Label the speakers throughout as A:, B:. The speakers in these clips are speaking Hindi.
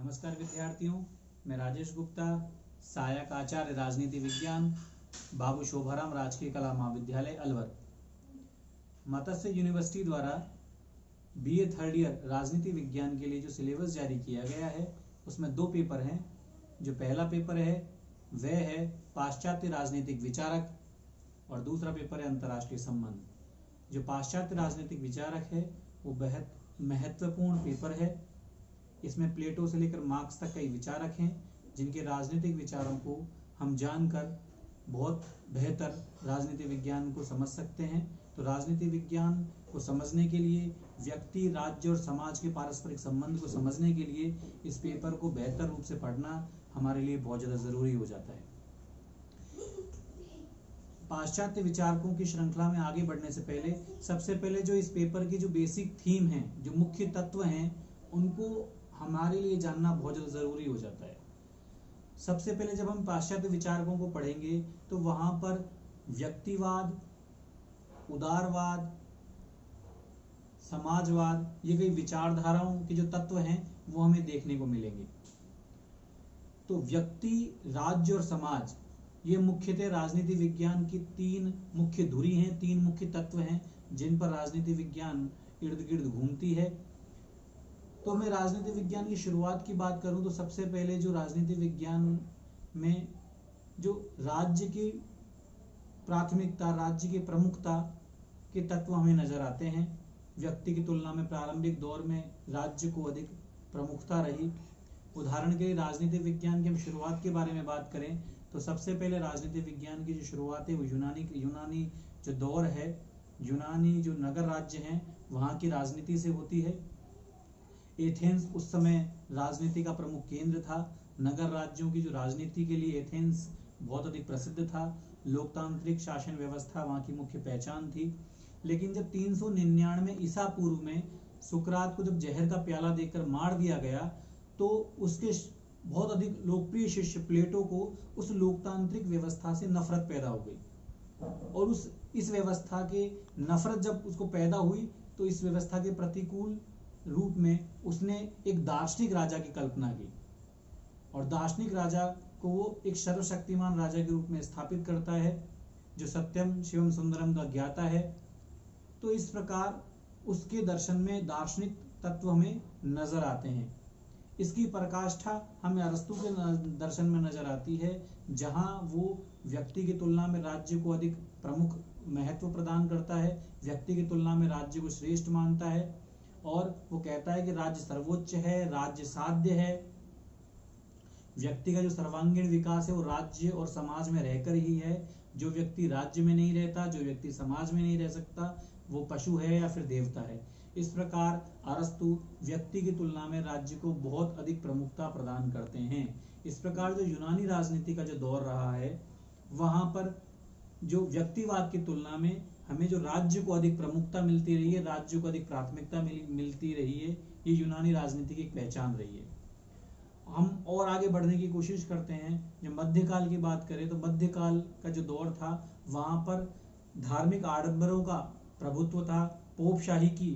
A: नमस्कार विद्यार्थियों, मैं राजेश गुप्ता, सहायक आचार्य राजनीति विज्ञान, बाबू शोभाराम राजकीय कला महाविद्यालय अलवर। मत्स्य यूनिवर्सिटी द्वारा बीए थर्ड ईयर राजनीति विज्ञान के लिए जो सिलेबस जारी किया गया है उसमें दो पेपर हैं। जो पहला पेपर है वह है पाश्चात्य राजनीतिक विचारक और दूसरा पेपर है अंतर्राष्ट्रीय संबंध। जो पाश्चात्य राजनीतिक विचारक है वो बेहद महत्वपूर्ण पेपर है। इसमें प्लेटो से लेकर मार्क्स तक कई विचारक हैं जिनके राजनीतिक विचारों को हम जानकर बहुत बेहतर राजनीति विज्ञान को समझ सकते हैं। तो राजनीति विज्ञान को समझने के लिए, व्यक्ति, राज्य और समाज के पारस्परिक संबंध को समझने के लिए इस पेपर को बेहतर रूप से पढ़ना हमारे लिए बहुत ज़्यादा ज़रूरी हो जाता है। पाश्चात्य विचारकों की श्रृंखला में आगे बढ़ने से पहले सबसे पहले जो इस पेपर की जो बेसिक थीम है, जो मुख्य तत्व हैं, उनको हमारे लिए जानना बहुत ज़्यादा ज़रूरी हो जाता है। सबसे पहले जब हम पाश्चात्य विचारकों को पढ़ेंगे तो वहाँ पर व्यक्तिवाद, उदारवाद, समाजवाद, ये कई विचारधाराओं के जो तत्व हैं वो हमें देखने को मिलेंगे। तो व्यक्ति, राज्य और समाज, ये मुख्यतः राजनीति विज्ञान की तीन मुख्य धुरी हैं, तीन मुख्य तत्व हैं जिन पर राजनीति विज्ञान इर्द गिर्द घूमती है। तो मैं राजनीति विज्ञान की शुरुआत की बात करूं तो सबसे पहले जो राजनीति विज्ञान में जो राज्य की प्राथमिकता, राज्य की प्रमुखता के तत्व हमें नजर आते हैं। व्यक्ति की तुलना में प्रारंभिक दौर में राज्य को अधिक प्रमुखता रही। उदाहरण के लिए राजनीति विज्ञान की हम शुरुआत के बारे में बात करें तो सबसे पहले राजनीति विज्ञान की जो शुरुआत है वो यूनानी जो दौर है, यूनानी जो नगर राज्य हैं वहाँ की राजनीति से होती है। एथेंस उस समय राजनीति का प्रमुख केंद्र था। नगर राज्यों की जो राजनीति के लिए एथेंस बहुत अधिक प्रसिद्ध था। लोकतांत्रिक शासन व्यवस्था वहाँ की मुख्य पहचान थी। लेकिन जब 399 ईसा पूर्व में सुकरात को जब जहर का प्याला देकर मार दिया गया तो उसके बहुत अधिक लोकप्रिय शिष्य प्लेटो को उस लोकतांत्रिक व्यवस्था से नफरत पैदा हो गई। और इस व्यवस्था के नफरत जब उसको पैदा हुई तो इस व्यवस्था के प्रतिकूल रूप में उसने एक दार्शनिक राजा की कल्पना की और दार्शनिक राजा को वो एक सर्वशक्तिमान राजा के रूप में स्थापित करता है जो सत्यम शिवम सुंदरम का ज्ञाता है। तो इस प्रकार उसके दर्शन में दार्शनिक तत्व हमें नजर आते हैं। इसकी पराकाष्ठा हमें अरस्तु के दर्शन में नजर आती है जहां वो व्यक्ति की तुलना में राज्य को अधिक प्रमुख महत्व प्रदान करता है, व्यक्ति की तुलना में राज्य को श्रेष्ठ मानता है और वो कहता है कि राज्य सर्वोच्च है, राज्य साध्य है। व्यक्ति का जो सर्वांगीण विकास है वो राज्य और समाज में रहकर ही है। जो व्यक्ति राज्य में नहीं रहता, जो व्यक्ति समाज में नहीं रह सकता, वो पशु है या फिर देवता है। इस प्रकार अरस्तु व्यक्ति की तुलना में राज्य को बहुत अधिक प्रमुखता प्रदान करते हैं। इस प्रकार जो यूनानी राजनीति का जो दौर रहा है वहां पर जो व्यक्तिवाद की तुलना में हमें जो राज्य को अधिक प्रमुखता मिलती रही है, राज्य को अधिक प्राथमिकता मिलती रही है, ये यूनानी राजनीति की एक पहचान रही है। हम और आगे बढ़ने की कोशिश करते हैं। जब मध्यकाल की बात करें तो मध्यकाल का जो दौर था वहाँ पर धार्मिक आडंबरों का प्रभुत्व था, पोपशाही की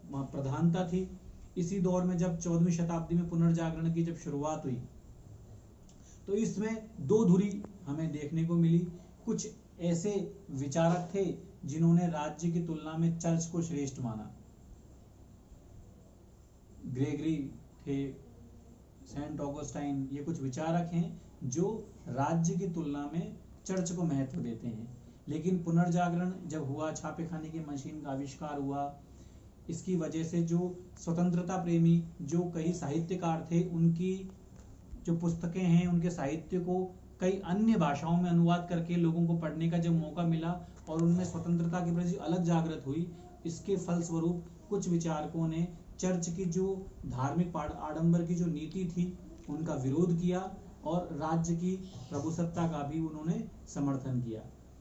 A: प्रधानता थी। इसी दौर में जब 14वीं शताब्दी में पुनर्जागरण की जब शुरुआत हुई तो इसमें दो धुरी हमें देखने को मिली। कुछ ऐसे विचारक थे जिन्होंने राज्य की तुलना में चर्च को श्रेष्ठ माना। ग्रेगरी थे, सेंट ऑगस्टाइन, ये कुछ विचारक हैं जो राज्य की तुलना में चर्च को महत्व देते हैं। लेकिन पुनर्जागरण जब हुआ, छापे खाने की मशीन का आविष्कार हुआ, इसकी वजह से जो स्वतंत्रता प्रेमी जो कई साहित्यकार थे उनकी जो पुस्तकें हैं, उनके साहित्य को कई अन्य भाषाओं में अनुवाद करके लोगों को पढ़ने का जब मौका मिला और उनमें स्वतंत्रता के प्रति अलग जागृत हुई, इसके फलस्वरूप कुछ विचारकों ने चर्च की जो धार्मिक आडंबर की जो नीति थी उनका विरोध किया और राज्य की प्रभुसत्ता का भी उन्होंने समर्थन किया।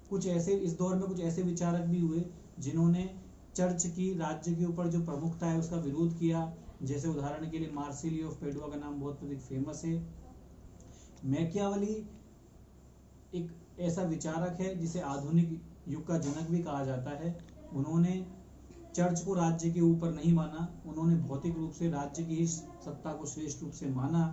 A: कुछ ऐसे इस दौर में कुछ ऐसे विचारक भी हुए जिन्होंने चर्च की राज्य के ऊपर जो प्रमुखता है उसका विरोध किया। जैसे उदाहरण के लिए मार्सिलियो ऑफ पेडुआ का नाम बहुत अधिक फेमस है। मैकियावेली एक ऐसा विचारक है जिसे आधुनिक युग का जनक भी कहा जाता है। उन्होंने चर्च को राज्य के ऊपर नहीं माना, उन्होंने भौतिक रूप से राज्य की ही सत्ता को श्रेष्ठ रूप से माना।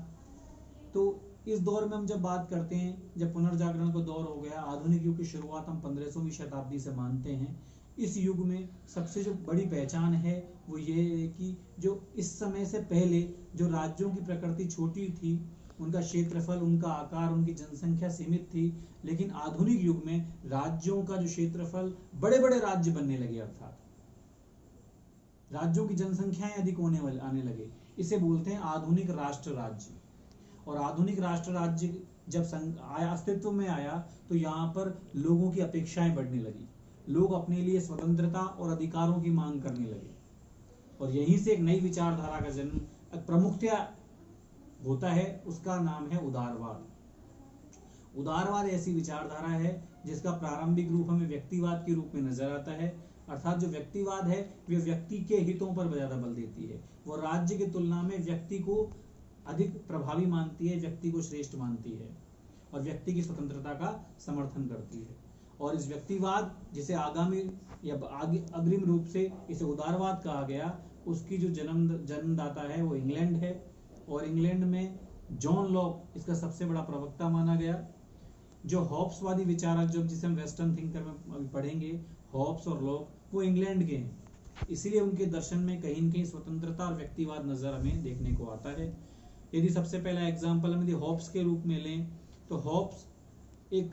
A: तो इस दौर में हम जब बात करते हैं, जब पुनर्जागरण का दौर हो गया, आधुनिक युग की शुरुआत हम 15वीं शताब्दी से मानते हैं। इस युग में सबसे जो बड़ी पहचान है वो ये है कि जो इस समय से पहले जो राज्यों की प्रकृति छोटी थी, उनका क्षेत्रफल, उनका आकार, उनकी जनसंख्या सीमित थी, लेकिन आधुनिक युग में राज्यों का जो क्षेत्रफल, बड़े बड़े राज्य बनने लगे, अर्थात राज्यों की जनसंख्याएं अधिक आने लगे। इसे बोलते हैं आधुनिक राष्ट्र राज्य। और आधुनिक राष्ट्र राज्य जब अस्तित्व में आया तो यहाँ पर लोगों की अपेक्षाएं बढ़ने लगी, लोग अपने लिए स्वतंत्रता और अधिकारों की मांग करने लगे, और यहीं से एक नई विचारधारा का जन्म प्रमुखतया होता है। उसका नाम है उदारवाद। उदारवाद ऐसी विचारधारा है जिसका प्रारंभिक रूप हमें व्यक्तिवाद के रूप में नजर आता है, अर्थात जो व्यक्तिवाद है वह व्यक्ति के हितों पर ज्यादा बल देती है, वो राज्य की तुलना में व्यक्ति को अधिक प्रभावी मानती है, व्यक्ति को श्रेष्ठ मानती है और व्यक्ति की स्वतंत्रता का समर्थन करती है। और इस व्यक्तिवाद, जिसे आगामी या अग्रिम रूप से इसे उदारवाद कहा गया, उसकी जो जन्मदाता है वो इंग्लैंड है। और इंग्लैंड में जॉन लॉक इसका सबसे बड़ा प्रवक्ता माना गया। जो हॉब्सवादी विचारक, जो जिसे हम वेस्टर्न थिंकर में पढ़ेंगे, हॉब्स और लॉक, वो इंग्लैंड के हैं, इसलिए उनके दर्शन में कहीं न कहीं स्वतंत्रता और व्यक्तिवाद नजर हमें देखने को आता है। यदि सबसे पहला एग्जाम्पल हम यदि हॉब्स के रूप में लें तो हॉब्स एक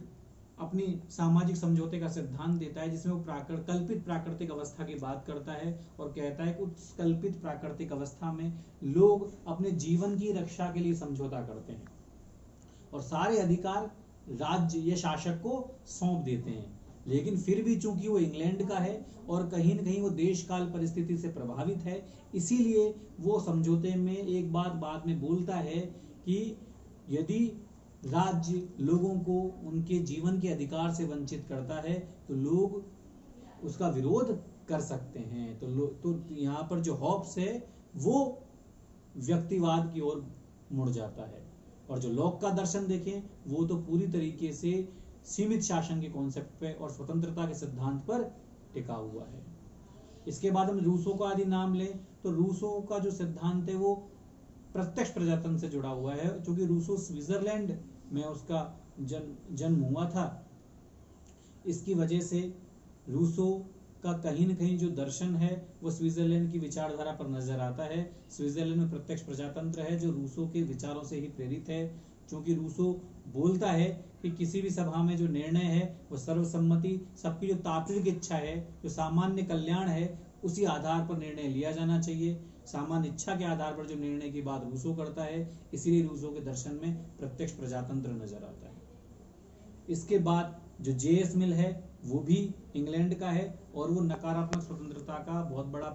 A: अपनी सामाजिक समझौते का सिद्धांत देता है, जिसमें वो कल्पित प्राकृतिक अवस्था की बात करता है और कहता है कि उस कल्पित प्राकृतिक अवस्था में लोग अपने जीवन की रक्षा के लिए समझौता करते हैं और सारे अधिकार राज्य या शासक को सौंप देते हैं। लेकिन फिर भी चूंकि वो इंग्लैंड का है और कहीं न कहीं वो देश काल परिस्थिति से प्रभावित है, इसीलिए वो समझौते में एक बात बाद में बोलता है कि यदि राज्य लोगों को उनके जीवन के अधिकार से वंचित करता है तो लोग उसका विरोध कर सकते हैं। तो यहाँ पर जो हॉब्स है वो व्यक्तिवाद की ओर मुड़ जाता है, और जो लॉक का दर्शन देखें वो तो पूरी तरीके से सीमित शासन के कॉन्सेप्ट पे और स्वतंत्रता के सिद्धांत पर टिका हुआ है। इसके बाद हम रूसो का यदि नाम लें तो रूसो का जो सिद्धांत है वो प्रत्यक्ष प्रजातंत्र से जुड़ा हुआ है, क्योंकि रूसो स्विट्जरलैंड में उसका जन्म हुआ था। इसकी वजह से रूसो का कहीं न कहीं जो दर्शन है वो स्विट्जरलैंड की विचारधारा पर नजर आता है। स्विट्जरलैंड में प्रत्यक्ष प्रजातंत्र है जो रूसो के विचारों से ही प्रेरित है, क्योंकि रूसो बोलता है कि किसी भी सभा में जो निर्णय है वो सर्वसम्मति, सबकी जो तात्विक इच्छा है, जो सामान्य कल्याण है, उसी आधार पर निर्णय लिया जाना चाहिए। सामान्य इच्छा के आधार पर जो निर्णय की बात रूसो करता है, इसीलिए रूसो के दर्शन में प्रत्यक्ष प्रजातंत्र नजर आता है। इसके बाद जो जेएस मिल है वो भी इंग्लैंड का है और वो नकारात्मक स्वतंत्रता का बहुत बड़ा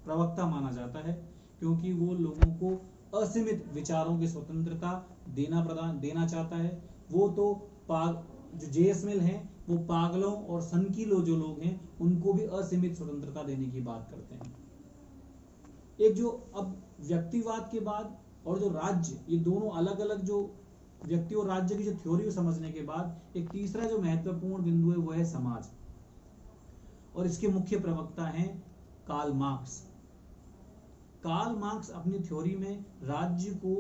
A: प्रवक्ता माना जाता है, क्योंकि वो लोगों को असीमित विचारों की स्वतंत्रता देना चाहता है। वो तो जो जेएस मिल है वो पागलों और संकीलों जो लोग हैं उनको भी असीमित स्वतंत्रता देने की बात करते हैं। एक जो अब व्यक्तिवाद के बाद और जो राज्य, ये दोनों अलग अलग जो व्यक्ति और राज्य की जो थ्योरी को समझने के बाद एक तीसरा जो महत्वपूर्ण बिंदु है वो है समाज, और इसके मुख्य प्रवक्ता हैं कार्ल मार्क्स। कार्ल मार्क्स अपनी थ्योरी में राज्य को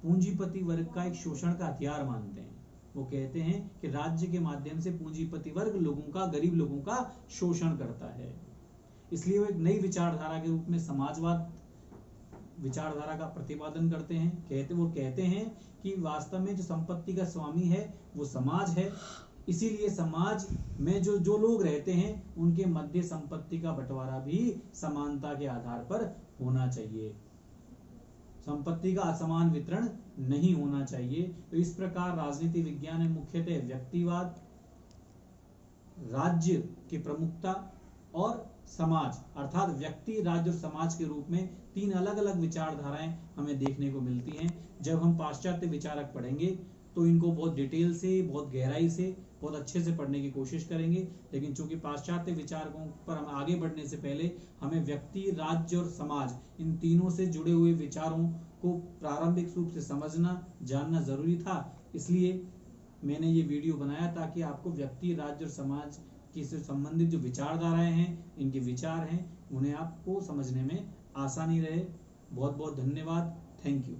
A: पूंजीपति वर्ग का एक शोषण का हथियार मानते हैं। वो कहते हैं कि राज्य के माध्यम से पूंजीपति वर्ग लोगों का, गरीब लोगों का शोषण करता है, इसलिए वो एक नई विचारधारा के रूप में समाजवाद विचारधारा का प्रतिपादन करते हैं। वो कहते हैं कि वास्तव में जो संपत्ति का स्वामी है वो समाज है, इसीलिए समाज में जो लोग रहते हैं उनके मध्य संपत्ति का बंटवारा भी समानता के आधार पर होना चाहिए, संपत्ति का असमान वितरण नहीं होना चाहिए। तो इस प्रकार राजनीति विज्ञान में मुख्यतः व्यक्तिवाद, राज्य की प्रमुखता और समाज अर्थात व्यक्ति, राज्य और समाज के रूप में तीन अलग अलग विचारधाराएं हमें देखने को मिलती हैं। जब हम पाश्चात्य विचारक पढ़ेंगे तो इनको बहुत डिटेल से, बहुत गहराई से, बहुत अच्छे से पढ़ने की कोशिश करेंगे, लेकिन चूंकि पाश्चात्य विचारकों पर हम आगे बढ़ने से पहले हमें व्यक्ति, राज्य और समाज, इन तीनों से जुड़े हुए विचारों को प्रारंभिक रूप से समझना, जानना जरूरी था। इसलिए मैंने ये वीडियो बनाया ताकि आपको व्यक्ति, राज्य और समाज कि इससे संबंधित जो विचारधाराएं हैं, इनके विचार हैं, उन्हें आपको समझने में आसानी रहे। बहुत बहुत धन्यवाद। Thank you.